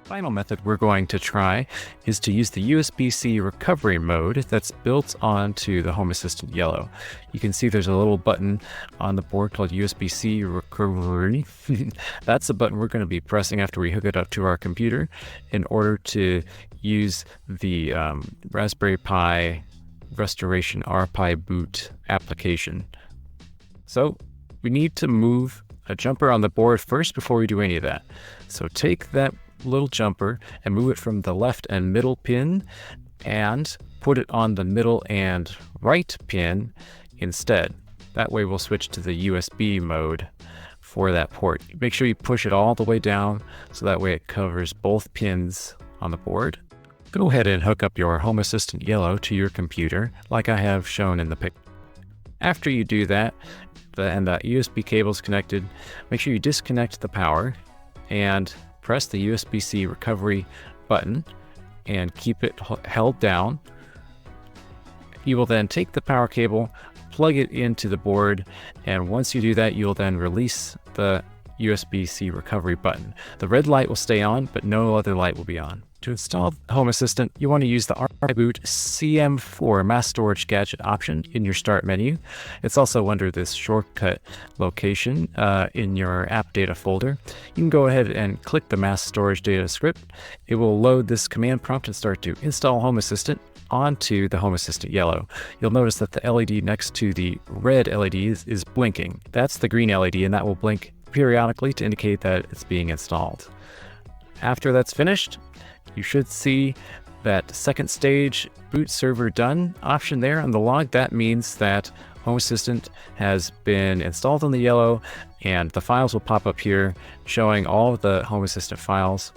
Final method we're going to try is to use the USB-C recovery mode that's built onto the Home Assistant Yellow. You can see there's a little button on the board called USB-C recovery. That's the button we're going to be pressing after we hook it up to our computer in order to use the Raspberry Pi Restoration RPi Boot application. So we need to move a jumper on the board first before we do any of that. So take that little jumper and move it from the left and middle pin and put it on the middle and right pin instead. That way we'll switch to the USB mode for that port. Make sure you push it all the way down so that way it covers both pins on the board. Go ahead and hook up your Home Assistant Yellow to your computer like I have shown in the picture. After you do that, and the USB cable is connected, make sure you disconnect the power and press the USB-C recovery button and keep it held down. You will then take the power cable, plug it into the board, and once you do that, you'll then release the USB-C recovery button. The red light will stay on, but no other light will be on. To install Home Assistant, you want to use the RPiBoot CM4 Mass Storage Gadget option in your Start menu. It's also under this shortcut location in your App Data folder. You can go ahead and click the Mass Storage Data script. It will load this command prompt and start to install Home Assistant onto the Home Assistant Yellow. You'll notice that the LED next to the red LED is blinking. That's the green LED, and that will blink periodically to indicate that it's being installed. After that's finished, you should see that second stage boot server done option there on the log. That means that Home Assistant has been installed on the Yellow, and the files will pop up here showing all of the Home Assistant files